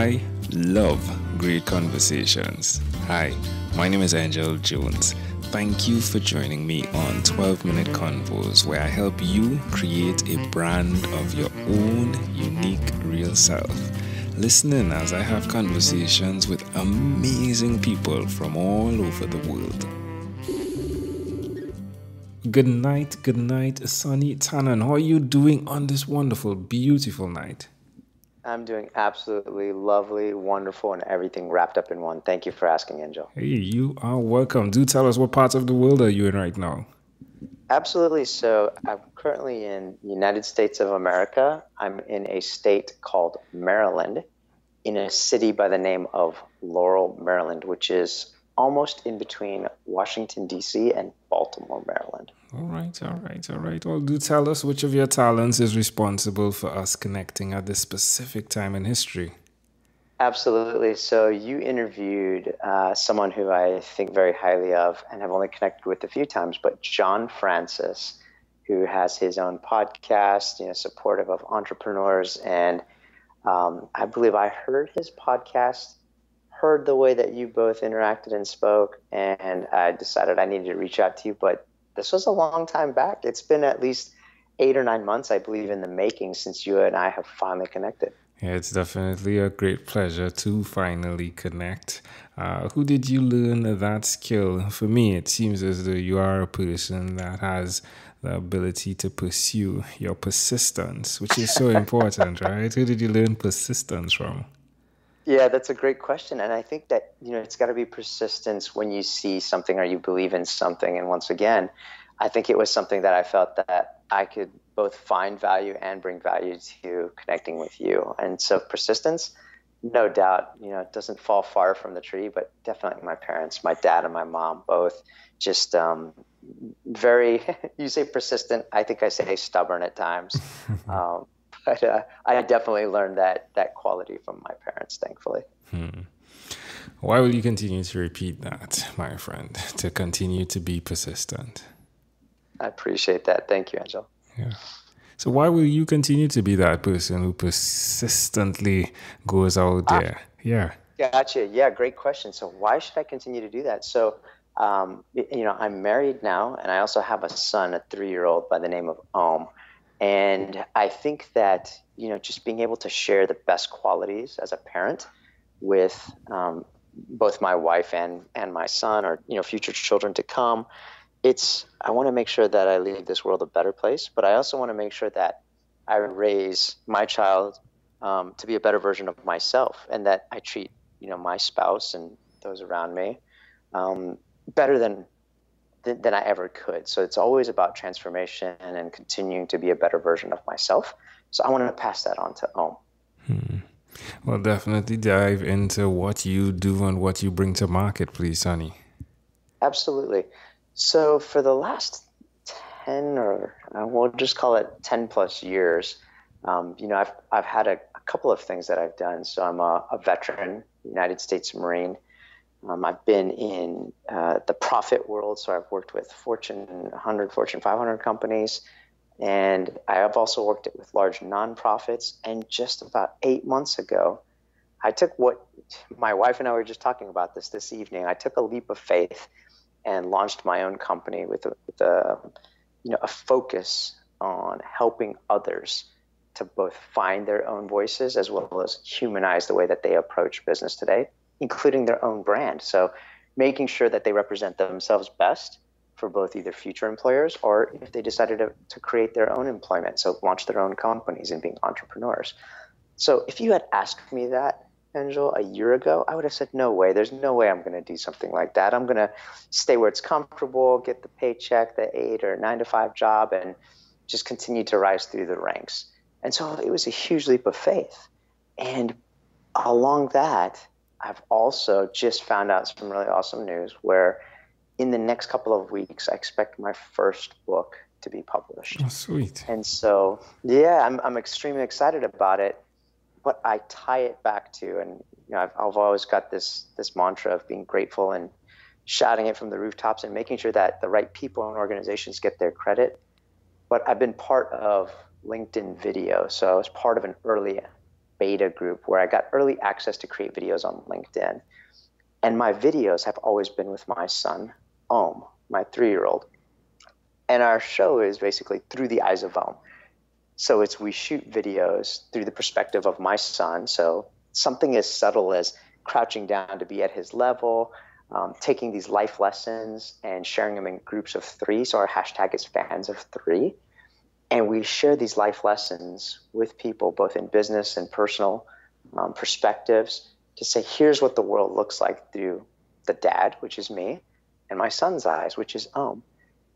I love great conversations. Hi, my name is Angel Jones. Thank you for joining me on 12-Minute Convos, where I help you create a brand of your own unique real self. Listen in as I have conversations with amazing people from all over the world. Good night, Sonny Tannan. How are you doing on this wonderful, beautiful night? I'm doing absolutely lovely, wonderful, and everything wrapped up in one. Thank you for asking, Angel. Hey, you are welcome. Do tell us, what parts of the world are you in right now? Absolutely. So I'm currently in the United States of America. I'm in a state called Maryland, in a city by the name of Laurel, Maryland, which is almost in between Washington, D.C. and Baltimore, Maryland. All right. Well, do tell us which of your talents is responsible for us connecting at this specific time in history. Absolutely. So you interviewed someone who I think very highly of and have only connected with a few times, but John Francis, who has his own podcast, supportive of entrepreneurs. And I believe I heard his podcast, heard the way that you both interacted and spoke, and I decided I needed to reach out to you. But this was a long time back. It's been at least 8 or 9 months, I believe, in the making since you and I have finally connected. Yeah, it's definitely a great pleasure to finally connect. Who did you learn that skill? For me, it seems as though you are a person that has the ability to pursue your persistence, which is so important, right? Who did you learn persistence from? Yeah, that's a great question. And I think that, it's got to be persistence when you see something or you believe in something. And once again, I think it was something that I felt that I could both find value and bring value to connecting with you. And so persistence, no doubt, it doesn't fall far from the tree, but definitely my parents, my dad and my mom, both just very, you say persistent, I think I say stubborn at times. But I definitely learned that quality from my parents, thankfully. Why will you continue to repeat that, my friend? To continue to be persistent. I appreciate that. Thank you, Angel. Yeah. So why will you continue to be that person who persistently goes out there? Yeah. Gotcha. Yeah, great question. So why should I continue to do that? So, I'm married now, and I also have a son, a 3-year-old by the name of Ohm. And I think that, just being able to share the best qualities as a parent with both my wife and my son, or, future children to come, I want to make sure that I leave this world a better place, but I also want to make sure that I raise my child to be a better version of myself, and that I treat, my spouse and those around me better than I ever could. So it's always about transformation and continuing to be a better version of myself. So I want to pass that on to Om. Well, definitely dive into what you do and what you bring to market, please, Sonny. Absolutely. So for the last 10, or we'll just call it 10 plus years, I've had a couple of things that I've done. So I'm a veteran, United States Marine. I've been in the profit world, so I've worked with Fortune 100, Fortune 500 companies, and I have also worked with large nonprofits. And just about 8 months ago, I took what my wife and I were just talking about this evening. I took a leap of faith and launched my own company with a focus on helping others to both find their own voices as well as humanize the way that they approach business today, including their own brand. So making sure that they represent themselves best for both either future employers or if they decided to create their own employment, so launch their own companies and being entrepreneurs. So if you had asked me that, Angel, a year ago, I would have said, no way. There's no way I'm going to do something like that. I'm going to stay where it's comfortable, get the paycheck, the 8 or 9 to 5 job, and just continue to rise through the ranks. And so it was a huge leap of faith. And along that, I've also just found out some really awesome news where in the next couple of weeks, I expect my first book to be published. Oh, sweet. And so, yeah, I'm extremely excited about it. But I tie it back to, and I've always got this mantra of being grateful and shouting it from the rooftops and making sure that the right people and organizations get their credit. But I've been part of LinkedIn Video, so I was part of an early beta group where I got early access to create videos on LinkedIn. And my videos have always been with my son, Om, my 3-year-old. And our show is basically through the eyes of Om. So we shoot videos through the perspective of my son. So something as subtle as crouching down to be at his level, taking these life lessons and sharing them in groups of 3. So our hashtag is fans of 3. And we share these life lessons with people, both in business and personal perspectives, to say, here's what the world looks like through the dad, which is me, and my son's eyes, which is Om.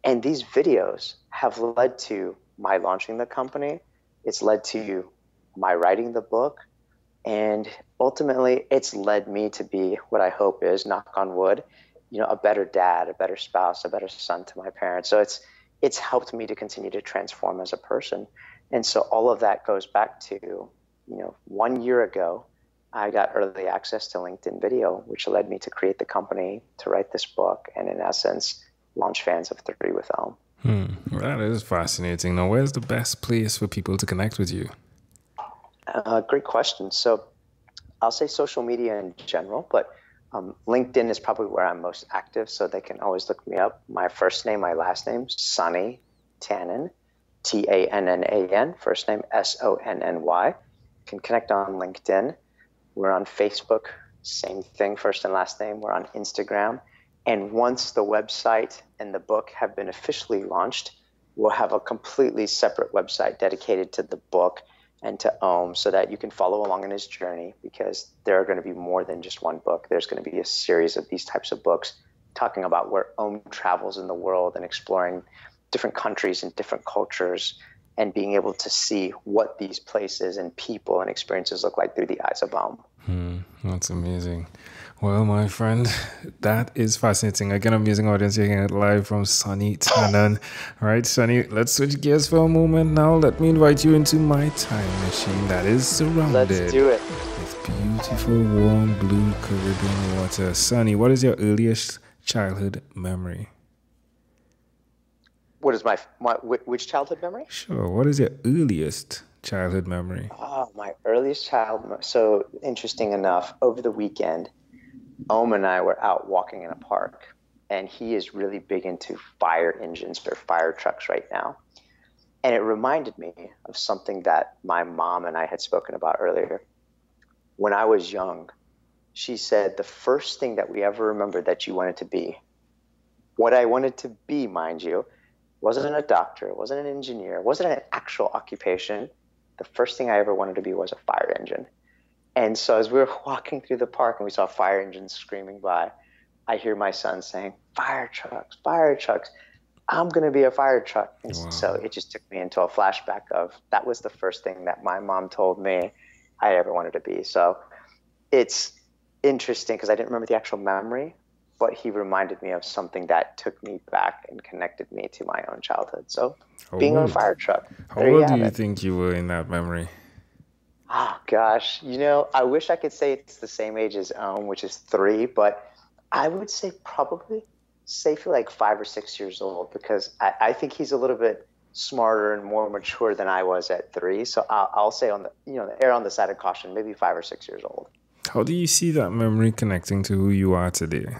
And these videos have led to my launching the company. It's led to my writing the book. And ultimately, it's led me to be what I hope is, knock on wood, a better dad, a better spouse, a better son to my parents. So it's helped me to continue to transform as a person. And so all of that goes back to, 1 year ago, I got early access to LinkedIn video, which led me to create the company, to write this book, and in essence, launch Fans of 3 with Om. That is fascinating. Now, where's the best place for people to connect with you? Great question. So I'll say social media in general, but LinkedIn is probably where I'm most active, so they can always look me up. My first name, my last name, Sonny Tannan, Tannan, first name Sonny. Can connect on LinkedIn. We're on Facebook, same thing, first and last name. We're on Instagram. And once the website and the book have been officially launched, we'll have a completely separate website dedicated to the book and to Om, so that you can follow along in his journey, because there are going to be more than just one book. There's going to be a series of these types of books talking about where Om travels in the world and exploring different countries and different cultures, and being able to see what these places and people and experiences look like through the eyes of Om. That's amazing. Well, my friend, that is fascinating. Again, amazing audience. You're hearing it live from Sonny Tannan. All right, Sonny, let's switch gears for a moment now. Let me invite you into my time machine that is surrounded Let's do it. with beautiful, warm, blue Caribbean water. Sonny, what is your earliest childhood memory? What is which childhood memory? Sure. What is your earliest childhood memory? Oh, my earliest So interesting enough, over the weekend, Om and I were out walking in a park, and he is really big into fire engines or fire trucks right now. And it reminded me of something that my mom and I had spoken about earlier. When I was young, she said the first thing that we ever remembered that you wanted to be, what I wanted to be, mind you, wasn't a doctor, wasn't an engineer, wasn't an actual occupation. The first thing I ever wanted to be was a fire engine. And so as we were walking through the park and we saw fire engines screaming by, I hear my son saying, fire trucks, I'm going to be a fire truck. And so it just took me into a flashback of that was the first thing that my mom told me I ever wanted to be. So it's interesting because I didn't remember the actual memory, but he reminded me of something that took me back and connected me to my own childhood. So being on a fire truck. How old do you think you were in that memory? Oh, gosh. I wish I could say it's the same age as Om, which is 3, but I would say probably safely like 5 or 6 years old, because I think he's a little bit smarter and more mature than I was at 3. So I'll say on the err on the side of caution, maybe 5 or 6 years old. How do you see that memory connecting to who you are today?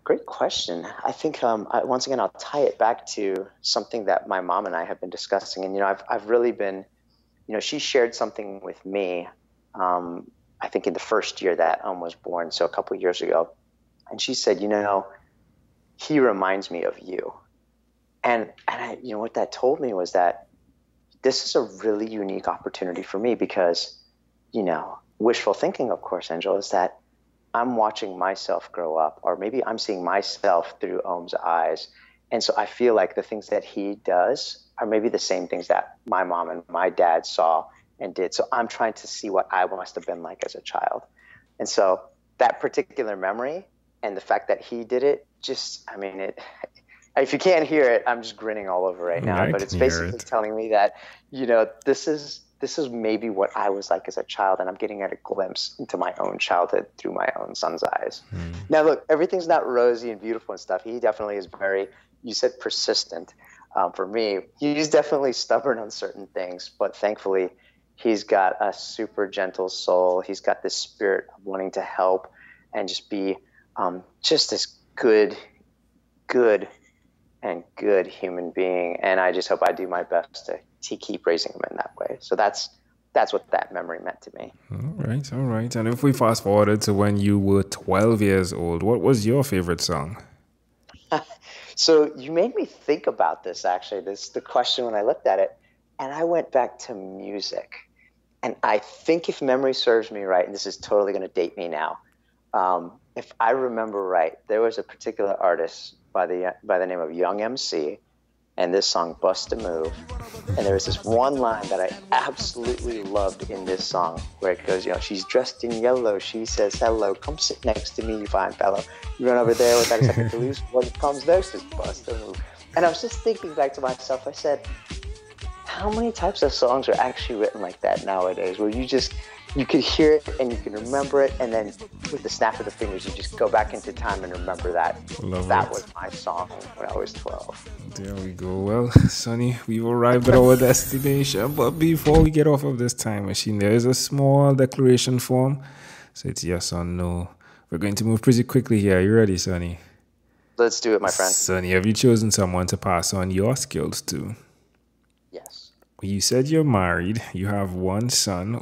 Great question. I think once again, I'll tie it back to something that my mom and I have been discussing. And, I've really been, she shared something with me, I think in the first year that was born, so a couple of years ago. And she said, he reminds me of you. And I, what that told me was that this is a really unique opportunity for me because, wishful thinking, of course, Angel, is that I'm watching myself grow up, or maybe I'm seeing myself through Om's eyes. And so I feel like the things that he does are maybe the same things that my mom and my dad saw and did. So I'm trying to see what I must have been like as a child. And so that particular memory and the fact that he did it, if you can't hear it, I'm just grinning all over right now. But it's basically telling me that, this is maybe what I was like as a child, and I'm getting at a glimpse into my own childhood through my own son's eyes. Now, look, everything's not rosy and beautiful and stuff. He definitely is very, you said persistent. For me, he's definitely stubborn on certain things, but thankfully He's got a super gentle soul. He's got this spirit of wanting to help and just be just this good human being. And I just hope I do my best to keep raising him in that way. So that's what that memory meant to me. All right. And if we fast forwarded to when you were 12 years old, what was your favorite song? So you made me think about this, actually, the question when I looked at it. And I went back to music. And I think if memory serves me right, and this is totally going to date me now, if I remember right, there was a particular artist by the name of Young MC, and this song, Bust a Move. And there was this one line that I absolutely loved in this song where it goes, she's dressed in yellow. She says, hello, come sit next to me, you fine fellow. You run over there without a second to lose. What comes next is bust a move. And I was just thinking back to myself, I said, how many types of songs are actually written like that nowadays, where you could hear it and you can remember it, and then with the snap of the fingers, you just go back into time and remember that. That was my song when I was 12. There we go. Well, Sonny, we've arrived at our destination, but before we get off of this time machine, there is a small declaration form. So it's yes or no. We're going to move pretty quickly here. Are you ready, Sonny? Let's do it, my friend. Sonny, have you chosen someone to pass on your skills to? Yes. You said you're married. You have one son.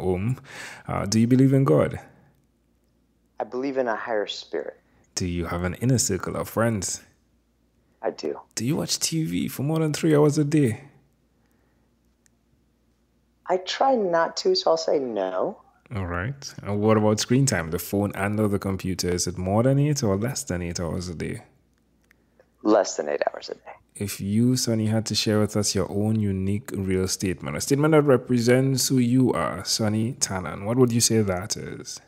Do you believe in God? I believe in a higher spirit. Do you have an inner circle of friends? I do. Do you watch TV for more than 3 hours a day? I try not to, so I'll say no. All right. And what about screen time? The phone and or the computer, is it more than 8 or less than 8 hours a day? Less than 8 hours a day. If you, Sonny, had to share with us your own unique real statement, a statement that represents who you are, Sonny Tannan, what would you say that is?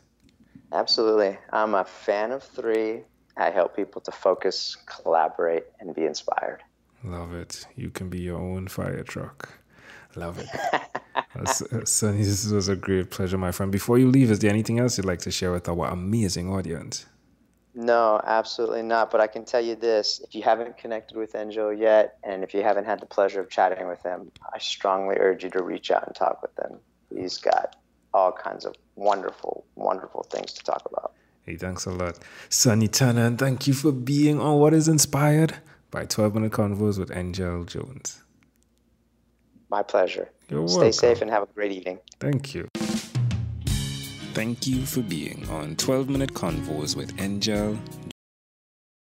Absolutely. I'm a fan of 3. I help people to focus, collaborate, and be inspired. Love it. You can be your own fire truck. Love it. Sonny, this was a great pleasure, my friend. Before you leave, is there anything else you'd like to share with our amazing audience? No, absolutely not. But I can tell you this, if you haven't connected with Angel yet, and if you haven't had the pleasure of chatting with him, I strongly urge you to reach out and talk with him. He's got all kinds of wonderful, wonderful things to talk about. Hey, thanks a lot. Sonny Tannan, thank you for being on What is Inspired by 12-Minute Convos with Angel Jones. My pleasure. You're welcome. Stay safe and have a great evening. Thank you. Thank you for being on 12-Minute Convos with Angel